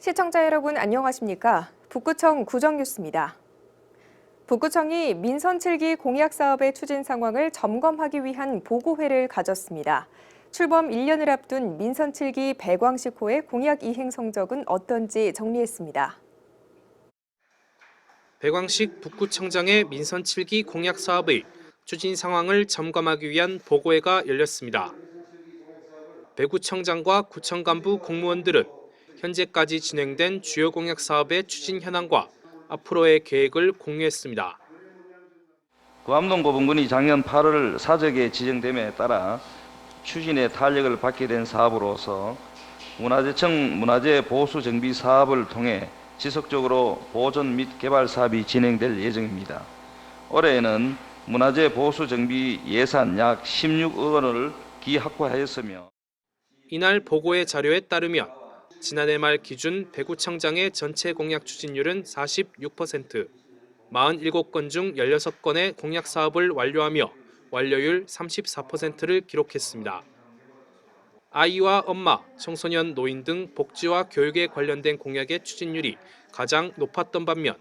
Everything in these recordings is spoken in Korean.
시청자 여러분 안녕하십니까? 북구청 구정뉴스입니다. 북구청이 민선 7기 공약 사업의 추진 상황을 점검하기 위한 보고회를 가졌습니다. 출범 1년을 앞둔 민선 7기 백왕식호의 공약 이행 성적은 어떤지 정리했습니다. 백왕식 북구청장의 민선 7기 공약 사업의 추진 상황을 점검하기 위한 보고회가 열렸습니다. 배구청장과 구청 간부 공무원들은 현재까지 진행된 주요 공약 사업의 추진 현황과 앞으로의 계획을 공유했습니다. 구암동고분군이 작년 8월 사적에 지정됨에 따라 추진에 탄력을 받게 된 사업으로서 문화재청 문화재 보수 정비 사업을 통해 지속적으로 보존 및 개발 사업이 진행될 예정입니다. 올해에는 문화재 보수 정비 예산 약 16억 원을 기확보하였으며 이날 보고회 자료에 따르면 지난해 말 기준 배구청장의 전체 공약 추진율은 46%, 47건 중 16건의 공약 사업을 완료하며 완료율 34%를 기록했습니다. 아이와 엄마, 청소년, 노인 등 복지와 교육에 관련된 공약의 추진율이 가장 높았던 반면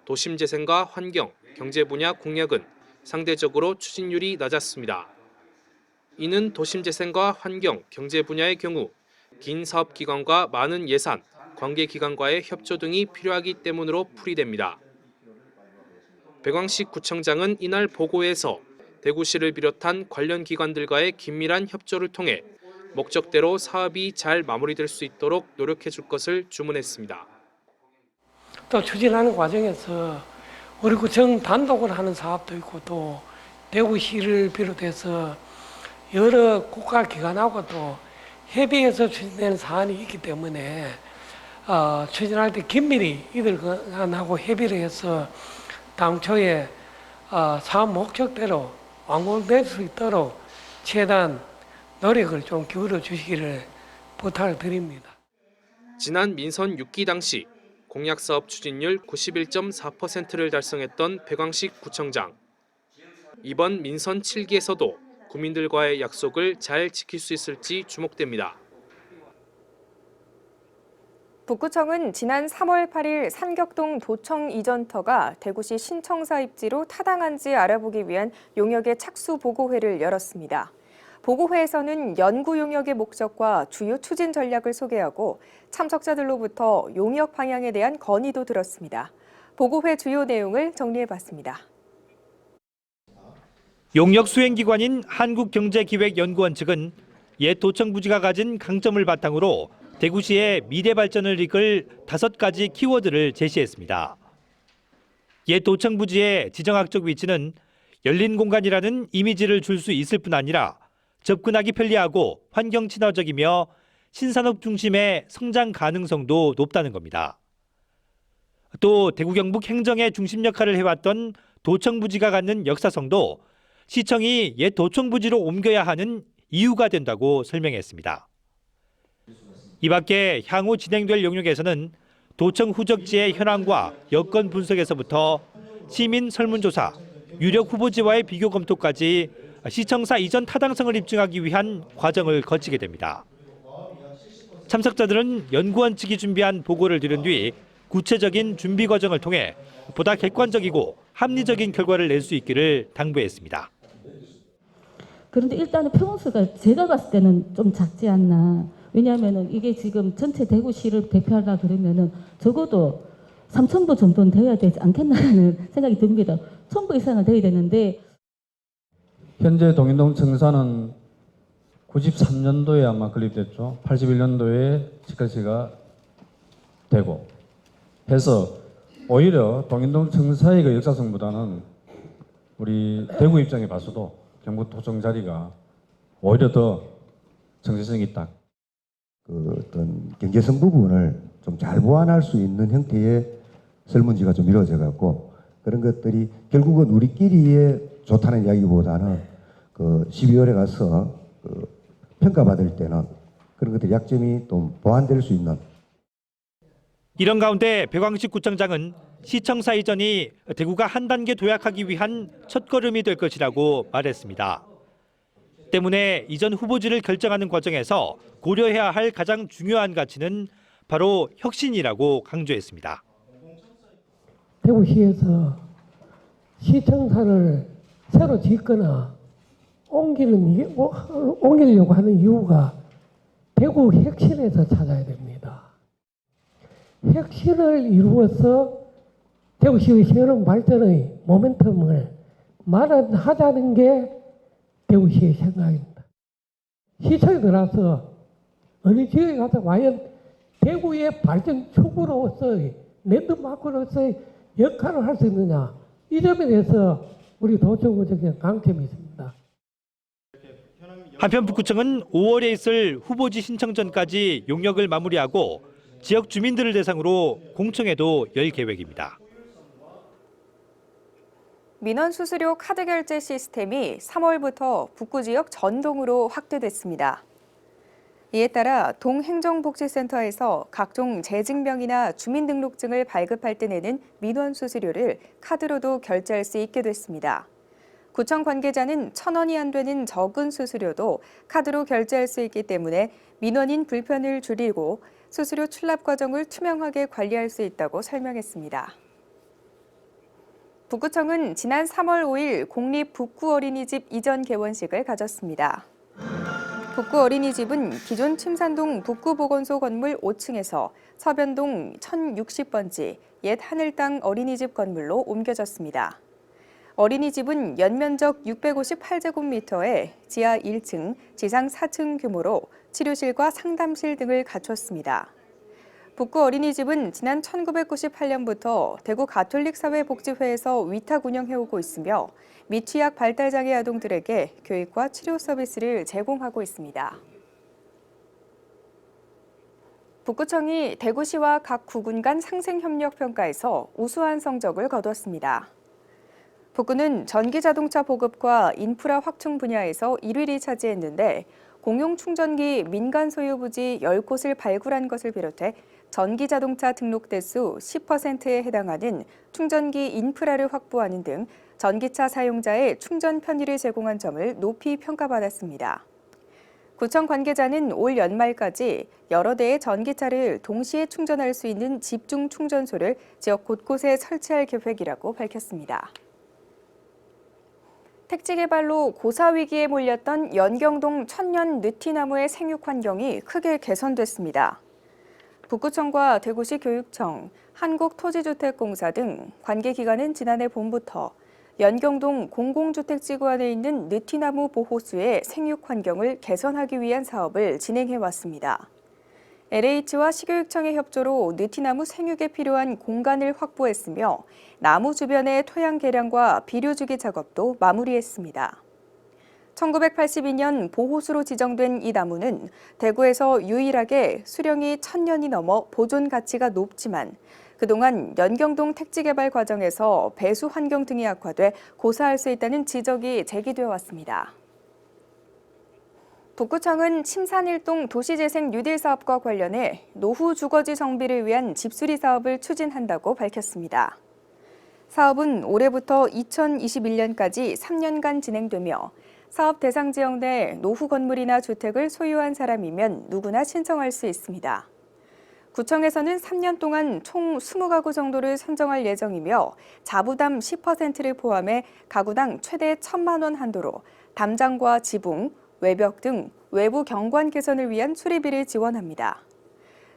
도심재생과 환경, 경제 분야 공약은 상대적으로 추진율이 낮았습니다. 이는 도심재생과 환경, 경제 분야의 경우 긴 사업 기간과 많은 예산, 관계기관과의 협조 등이 필요하기 때문으로 풀이됩니다. 백왕식 구청장은 이날 보고회에서 대구시를 비롯한 관련 기관들과의 긴밀한 협조를 통해 목적대로 사업이 잘 마무리될 수 있도록 노력해 줄 것을 주문했습니다. 또 추진하는 과정에서 우리 구청 단독으로 하는 사업도 있고 또 대구시를 비롯해서 여러 국가기관하고도 협의해서 추진되는 사안이 있기 때문에 추진할 때 긴밀히 이들하고 협의를 해서 당초에 사업 목적대로 완공될 수 있도록 최대한 노력을 좀 기울여 주시기를 부탁을 드립니다. 지난 민선 6기 당시 공약 사업 추진율 91.4%를 달성했던 백왕식 구청장. 이번 민선 7기에서도 구민들과의 약속을 잘 지킬 수 있을지 주목됩니다. 북구청은 지난 3월 8일 산격동 도청 이전터가 대구시 신청사 입지로 타당한지 알아보기 위한 용역의 착수 보고회를 열었습니다. 보고회에서는 연구 용역의 목적과 주요 추진 전략을 소개하고 참석자들로부터 용역 방향에 대한 건의도 들었습니다. 보고회 주요 내용을 정리해봤습니다. 용역 수행기관인 한국경제기획연구원 측은 옛 도청 부지가 가진 강점을 바탕으로 대구시의 미래 발전을 이끌 5가지 키워드를 제시했습니다. 옛 도청 부지의 지정학적 위치는 열린 공간이라는 이미지를 줄 수 있을 뿐 아니라 접근하기 편리하고 환경 친화적이며 신산업 중심의 성장 가능성도 높다는 겁니다. 또 대구 경북 행정의 중심 역할을 해왔던 도청 부지가 갖는 역사성도 시청이 옛 도청 부지로 옮겨야 하는 이유가 된다고 설명했습니다. 이 밖에 향후 진행될 용역에서는 도청 후적지의 현황과 여건 분석에서부터 시민 설문조사, 유력 후보지와의 비교 검토까지 시청사 이전 타당성을 입증하기 위한 과정을 거치게 됩니다. 참석자들은 연구원 측이 준비한 보고를 들은 뒤 구체적인 준비 과정을 통해 보다 객관적이고 합리적인 결과를 낼 수 있기를 당부했습니다. 그런데 일단은 표본수가 제가 봤을 때는 좀 작지 않나. 왜냐하면은 이게 지금 전체 대구시를 대표하려 그러면은 적어도 3,000부 정도는 돼야 되지 않겠나라는 생각이 듭니다. 1,000부 이상은 돼야 되는데 현재 동인동 청사는 93년도에 아마 건립됐죠. 81년도에 직할시가 되고 해서 오히려 동인동 청사의 그 역사성보다는 우리 대구 입장에 봐서도 경북 도청 자리가 오히려 더 정체성이 있다. 그 어떤 경제성 부분을 좀 잘 보완할 수 있는 형태의 설문지가 좀 이루어져 갖고 그런 것들이 결국은 우리끼리의 좋다는 이야기보다는 그 12월에 가서 그 평가받을 때는 그런 것들 약점이 또 보완될 수 있는. 이런 가운데 백왕식 구청장은 시청사 이전이 대구가 한 단계 도약하기 위한 첫걸음이 될 것이라고 말했습니다. 때문에 이전 후보지를 결정하는 과정에서 고려해야 할 가장 중요한 가치는 바로 혁신이라고 강조했습니다. 대구시에서 시청사를 새로 짓거나 옮기려고 하는 이유가 대구 혁신에서 찾아야 됩니다. 혁신을 이루어서 대구시의 시흥 발전의 모멘텀을 마련하자는 게 대구시의 생각입니다. 시청에 들어서 어느 지역에 가서 과연 대구의 발전 축으로서의 랜드마크로서의 역할을 할 수 있느냐, 이 점에 대해서 우리 도청구청에 강점이 있습니다. 한편 북구청은 5월에 있을 후보지 신청 전까지 용역을 마무리하고 지역 주민들을 대상으로 공청회도 열 계획입니다. 민원 수수료 카드 결제 시스템이 3월부터 북구 지역 전동으로 확대됐습니다. 이에 따라 동행정복지센터에서 각종 재증명이나 주민등록증을 발급할 때 내는 민원 수수료를 카드로도 결제할 수 있게 됐습니다. 구청 관계자는 1,000원이 안 되는 적은 수수료도 카드로 결제할 수 있기 때문에 민원인 불편을 줄이고 수수료 출납 과정을 투명하게 관리할 수 있다고 설명했습니다. 북구청은 지난 3월 5일 공립 북구 어린이집 이전 개원식을 가졌습니다. 북구 어린이집은 기존 침산동 북구보건소 건물 5층에서 서변동 1060번지 옛 하늘땅 어린이집 건물로 옮겨졌습니다. 어린이집은 연면적 658제곱미터에 지하 1층, 지상 4층 규모로 치료실과 상담실 등을 갖췄습니다. 북구 어린이집은 지난 1998년부터 대구 가톨릭사회복지회에서 위탁 운영해오고 있으며 미취학 발달장애 아동들에게 교육과 치료 서비스를 제공하고 있습니다. 북구청이 대구시와 각 구군 간 상생협력평가에서 우수한 성적을 거뒀습니다. 북구는 전기자동차 보급과 인프라 확충 분야에서 1위를 차지했는데 공용 충전기 민간 소유 부지 10곳을 발굴한 것을 비롯해 전기자동차 등록 대수 10%에 해당하는 충전기 인프라를 확보하는 등 전기차 사용자의 충전 편의를 제공한 점을 높이 평가받았습니다. 구청 관계자는 올 연말까지 여러 대의 전기차를 동시에 충전할 수 있는 집중 충전소를 지역 곳곳에 설치할 계획이라고 밝혔습니다. 택지 개발로 고사 위기에 몰렸던 연경동 천년 느티나무의 생육 환경이 크게 개선됐습니다. 북구청과 대구시 교육청, 한국토지주택공사 등 관계기관은 지난해 봄부터 연경동 공공주택지구 안에 있는 느티나무 보호수의 생육 환경을 개선하기 위한 사업을 진행해 왔습니다. LH와 시교육청의 협조로 느티나무 생육에 필요한 공간을 확보했으며 나무 주변의 토양 개량과 비료 주기 작업도 마무리했습니다. 1982년 보호수로 지정된 이 나무는 대구에서 유일하게 수령이 1000년이 넘어 보존 가치가 높지만 그동안 연경동 택지 개발 과정에서 배수 환경 등이 악화돼 고사할 수 있다는 지적이 제기되어 왔습니다. 북구청은 침산일동 도시재생 뉴딜 사업과 관련해 노후 주거지 정비를 위한 집수리 사업을 추진한다고 밝혔습니다. 사업은 올해부터 2021년까지 3년간 진행되며 사업 대상 지역 내 노후 건물이나 주택을 소유한 사람이면 누구나 신청할 수 있습니다. 구청에서는 3년 동안 총 20가구 정도를 선정할 예정이며 자부담 10%를 포함해 가구당 최대 1,000만 원 한도로 담장과 지붕, 외벽 등 외부 경관 개선을 위한 수리비를 지원합니다.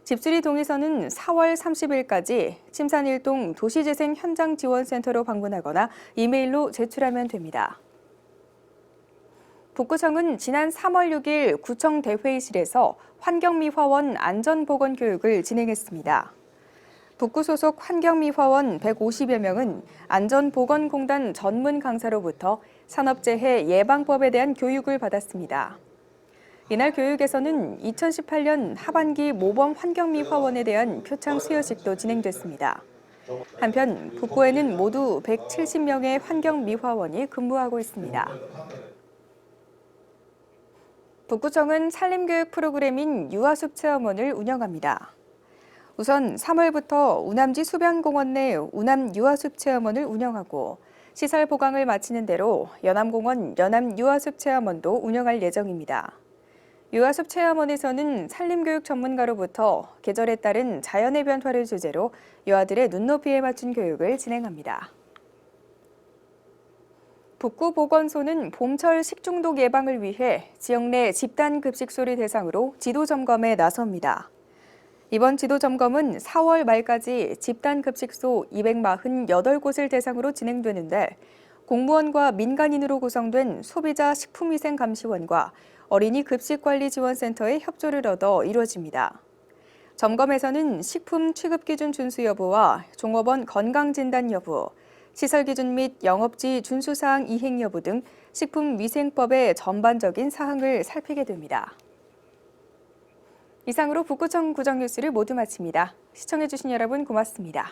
집수리 동의서는 4월 30일까지 침산일동 도시재생 현장 지원센터로 방문하거나 이메일로 제출하면 됩니다. 북구청은 지난 3월 6일 구청 대회의실에서 환경미화원 안전보건교육을 진행했습니다. 북구 소속 환경미화원 150여 명은 안전보건공단 전문 강사로부터 산업재해 예방법에 대한 교육을 받았습니다. 이날 교육에서는 2018년 하반기 모범 환경미화원에 대한 표창 수여식도 진행됐습니다. 한편 북구에는 모두 170명의 환경미화원이 근무하고 있습니다. 북구청은 산림교육 프로그램인 유아숲 체험원을 운영합니다. 우선 3월부터 우남지 수변공원 내 우남 유아숲 체험원을 운영하고 시설 보강을 마치는 대로 연암공원 연암 유아숲 체험원도 운영할 예정입니다. 유아숲 체험원에서는 산림교육 전문가로부터 계절에 따른 자연의 변화를 주제로 유아들의 눈높이에 맞춘 교육을 진행합니다. 북구보건소는 봄철 식중독 예방을 위해 지역 내 집단 급식소를 대상으로 지도 점검에 나섭니다. 이번 지도 점검은 4월 말까지 집단 급식소 248곳을 대상으로 진행되는데 공무원과 민간인으로 구성된 소비자 식품위생감시원과 어린이 급식관리지원센터의 협조를 얻어 이루어집니다. 점검에서는 식품 취급기준 준수 여부와 종업원 건강진단 여부, 시설기준 및 영업지 준수사항 이행 여부 등 식품위생법의 전반적인 사항을 살피게 됩니다. 이상으로 북구청 구정뉴스를 모두 마칩니다. 시청해주신 여러분 고맙습니다.